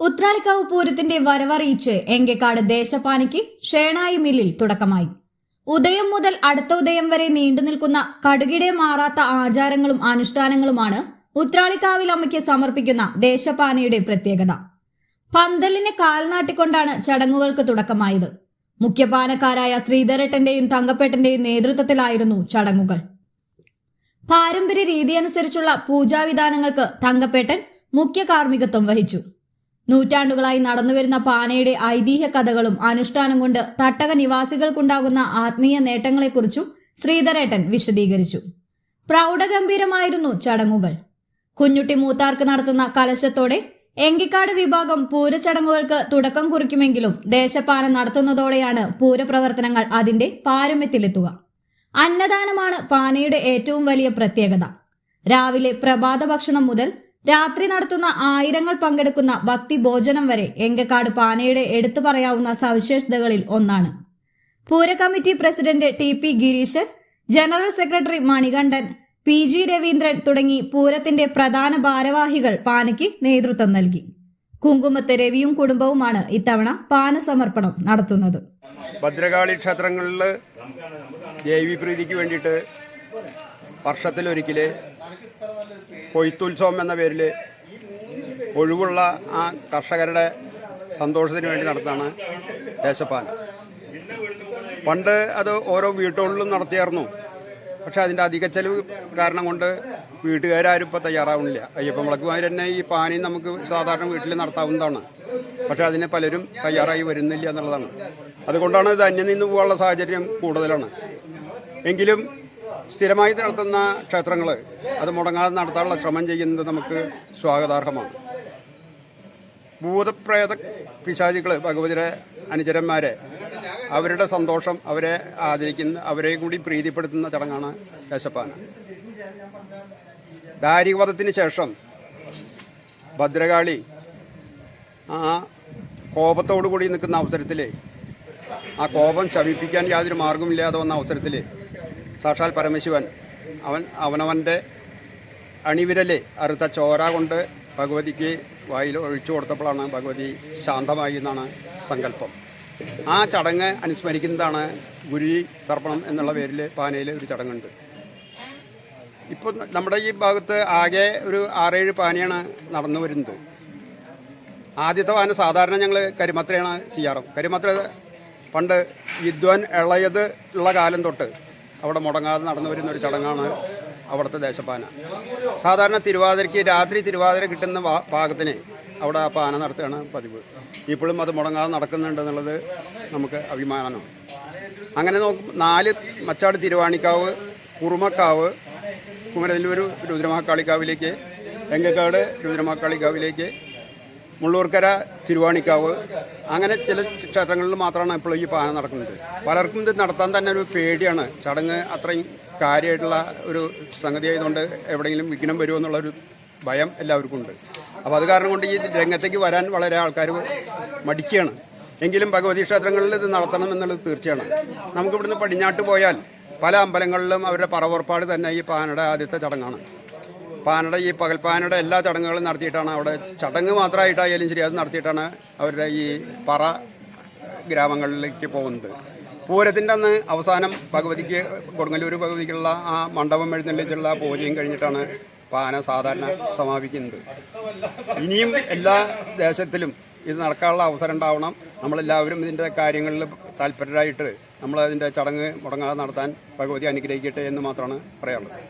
ഉത്രാളിക്കാവ് പൂരത്തിന്റെ വരവറിയിച്ച് എങ്കക്കാട് ദേശപ്പാനിക്ക് ഷേണായി മില്ലിൽ തുടക്കമായി. ഉദയം മുതൽ അടുത്ത ഉദയം വരെ നീണ്ടുനിൽക്കുന്ന കടുകിടെ മാറാത്ത ആചാരങ്ങളും അനുഷ്ഠാനങ്ങളുമാണ് ഉത്രാളിക്കാവിൽ അമ്മയ്ക്ക് സമർപ്പിക്കുന്ന ദേശപ്പാനയുടെ പ്രത്യേകത. പന്തലിന് കാൽനാട്ടിക്കൊണ്ടാണ് ചടങ്ങുകൾക്ക് തുടക്കമായത്. മുഖ്യപാനക്കാരായ ശ്രീധരേട്ടന്റെയും തങ്കപ്പേട്ടന്റെയും നേതൃത്വത്തിലായിരുന്നു ചടങ്ങുകൾ. പാരമ്പര്യ രീതിയനുസരിച്ചുള്ള പൂജാവിധാനങ്ങൾക്ക് തങ്കപ്പേട്ടൻ മുഖ്യ കാർമ്മികത്വം വഹിച്ചു. നൂറ്റാണ്ടുകളായി നടന്നുവരുന്ന പാനയുടെ ഐതിഹ്യ കഥകളും അനുഷ്ഠാനം കൊണ്ട് തട്ടക നിവാസികൾക്കുണ്ടാകുന്ന ആത്മീയ നേട്ടങ്ങളെക്കുറിച്ചും ശ്രീധരേട്ടൻ വിശദീകരിച്ചു. പ്രൗഢഗംഭീരമായിരുന്നു ചടങ്ങുകൾ. കുഞ്ഞുട്ടി മൂത്താർക്ക് നടത്തുന്ന കലശത്തോടെ എങ്കിക്കാട് വിഭാഗം പൂരച്ചടങ്ങുകൾക്ക് തുടക്കം കുറിക്കുമെങ്കിലും ദേശപ്പാന നടത്തുന്നതോടെയാണ് പൂരപ്രവർത്തനങ്ങൾ അതിന്റെ പാരമ്യത്തിലെത്തുക. അന്നദാനമാണ് പാനയുടെ ഏറ്റവും വലിയ പ്രത്യേകത. രാവിലെ പ്രഭാത ഭക്ഷണം മുതൽ രാത്രി നടത്തുന്ന ആയിരങ്ങൾ പങ്കെടുക്കുന്ന ഭക്തി ഭോജനം വരെ എങ്കക്കാട് പാനയുടെ എടുത്തു പറയാവുന്ന സവിശേഷതകളിൽ ഒന്നാണ്. പൂര committee president TP Gireeshan, general secretary Manikandan, PG Raveendran തുടങ്ങി പൂരത്തിന്റെ പ്രധാന ഭാരവാഹികൾ പാനയ്ക്ക് നേതൃത്വം നൽകി. കുങ്കുമത്ത് രവിയും കുടുംബവുമാണ് ഇത്തവണ പാന സമർപ്പണം നടത്തുന്നത്. ഭദ്രകാളി ക്ഷേത്രങ്ങളിൽ ദേവീപ്രീതിക്ക് വേണ്ടിയിട്ട് വർഷത്തിലൊരിക്കൽ കൊയ്ത്തുത്സവം എന്ന പേരിൽ ഒഴിവുള്ള ആ കർഷകരുടെ സന്തോഷത്തിന് വേണ്ടി നടത്താണ് ദേശപ്പാന. പണ്ട് അത് ഓരോ വീട്ടുകളിലും നടത്തിയായിരുന്നു. പക്ഷെ അതിൻ്റെ അധിക ചെലവ് കാരണം കൊണ്ട് വീട്ടുകാരും ഇപ്പോൾ തയ്യാറാവുന്നില്ല. അയ്യപ്പൻ വിളക്കുമാർ തന്നെ ഈ പാനയും നമുക്ക് സാധാരണ വീട്ടിൽ നടത്താവുന്നതാണ്. പക്ഷെ അതിന് പലരും തയ്യാറായി വരുന്നില്ല എന്നുള്ളതാണ്. അതുകൊണ്ടാണ് ഇത് അന്യം നിന്ന് പോകാനുള്ള സാഹചര്യം കൂടുതലാണ്. എങ്കിലും സ്ഥിരമായി നടത്തുന്ന ക്ഷേത്രങ്ങൾ അത് മുടങ്ങാതെ നടത്താനുള്ള ശ്രമം ചെയ്യുന്നത് നമുക്ക് സ്വാഗതാർഹമാണ്. ഭൂതപ്രേത പിശാചികൾ ഭഗവതിയുടെ അനുചരന്മാരെ അവരുടെ സന്തോഷം അവരെ ആദരിക്കുന്ന അവരെ കൂടി പ്രീതിപ്പെടുത്തുന്ന ചടങ്ങാണ് ദേശപ്പാന. ദാരികവധത്തിന് ശേഷം ഭദ്രകാളി ആ കോപത്തോടു കൂടി നിൽക്കുന്ന അവസരത്തിൽ ആ കോപം ശമിപ്പിക്കാൻ യാതൊരു മാർഗമില്ലാതെ വന്ന അവസരത്തിൽ സാക്ഷാൽ പരമശിവൻ അവനവൻ്റെ അണിവിരൽ അറുത്ത ചോര കൊണ്ട് ഭഗവതിക്ക് വായിൽ ഒഴിച്ചു കൊടുത്തപ്പോഴാണ് ഭഗവതി ശാന്തമായി എന്നാണ് സങ്കല്പം. ആ ചടങ്ങ് അനുസ്മരിക്കുന്നതാണ് ഗുരുതി തർപ്പണം എന്നുള്ള പേരിൽ പാനയിൽ ഒരു ചടങ്ങുണ്ട്. ഇപ്പോൾ നമ്മുടെ ഈ ഭാഗത്ത് ആകെ ഒരു 6-7 പാനയാണ് നടന്നു വരുന്നത്. ആദ്യത്തെ പാന സാധാരണ ഞങ്ങൾ കരിമത്രയാണ് ചെയ്യാറ്. കരിമത്ര പണ്ട് വിദ്വാൻ ഇളയത് ഉള്ള കാലം തൊട്ട് അവിടെ മുടങ്ങാതെ നടന്നു വരുന്നൊരു ചടങ്ങാണ് അവിടുത്തെ ദേശപ്പാന. സാധാരണ തിരുവാതിരയ്ക്ക് രാത്രി തിരുവാതിര കിട്ടുന്ന പാകത്തിന് അവിടെ ആ പാന നടത്തുകയാണ് പതിവ്. ഇപ്പോഴും അത് മുടങ്ങാതെ നടക്കുന്നുണ്ടെന്നുള്ളത് നമുക്ക് അഭിമാനമാണ്. അങ്ങനെ 4 മച്ചാട് തിരുവാണിക്കാവ്, കുറുമക്കാവ്, കുമരനെല്ലൂർ രുദ്രമഹാകാളിക്കാവിലേക്ക്, എങ്കക്കാട് രുദ്രമഹാകാളിക്കാവിലേക്ക്, മുള്ളൂർക്കര തിരുവാണിക്കാവ്, അങ്ങനെ ചില ക്ഷേത്രങ്ങളിൽ മാത്രമാണ് ഇപ്പോൾ ഈ പാന നടക്കുന്നത്. പലർക്കും ഇത് നടത്താൻ തന്നെ ഒരു പേടിയാണ്. ചടങ്ങ് അത്രയും കാര്യമായിട്ടുള്ള ഒരു സംഗതി ആയതുകൊണ്ട് എവിടെയെങ്കിലും വിഘ്നം വരുമോ എന്നുള്ളൊരു ഭയം എല്ലാവർക്കും ഉണ്ട്. അപ്പോൾ അത് കാരണം കൊണ്ട് ഈ രംഗത്തേക്ക് വരാൻ വളരെ ആൾക്കാർ മടിക്കുകയാണ്. എങ്കിലും ഭഗവതി ക്ഷേത്രങ്ങളിൽ ഇത് നടത്തണം എന്നുള്ളത് തീർച്ചയാണ്. നമുക്കിവിടുന്ന് പടിഞ്ഞാട്ട് പോയാൽ പല അമ്പലങ്ങളിലും അവരുടെ പറപുറപ്പാട് തന്നെ ഈ പാനയുടെ ആദ്യത്തെ ചടങ്ങാണ്. പാനയുടെ ഈ പകൽപ്പാനയുടെ എല്ലാ ചടങ്ങുകളും നടത്തിയിട്ടാണ് അവിടെ ചടങ്ങ് മാത്രമായിട്ടായാലും ശരി അത് നടത്തിയിട്ടാണ് അവരുടെ ഈ പറ ഗ്രാമങ്ങളിലേക്ക് പോകുന്നത്. പൂരത്തിൻ്റെ അന്ന് അവസാനം ഭഗവതിക്ക് കൊടുങ്ങല്ലൂർ ഭഗവതിക്കുള്ള ആ മണ്ഡപം എഴുന്നള്ളിച്ചുള്ള പൂജയും കഴിഞ്ഞിട്ടാണ് പാന സാധാരണ സമാപിക്കുന്നത്. ഇനിയും എല്ലാ ദേശത്തിലും ഇത് നടക്കാനുള്ള അവസരം ഉണ്ടാവണം. നമ്മളെല്ലാവരും ഇതിൻ്റെ കാര്യങ്ങളിൽ താല്പര്യരായിട്ട് നമ്മളതിൻ്റെ ചടങ്ങ് മുടങ്ങാതെ നടത്താൻ ഭഗവതി അനുഗ്രഹിക്കട്ടെ എന്ന് മാത്രമാണ് പറയാനുള്ളത്.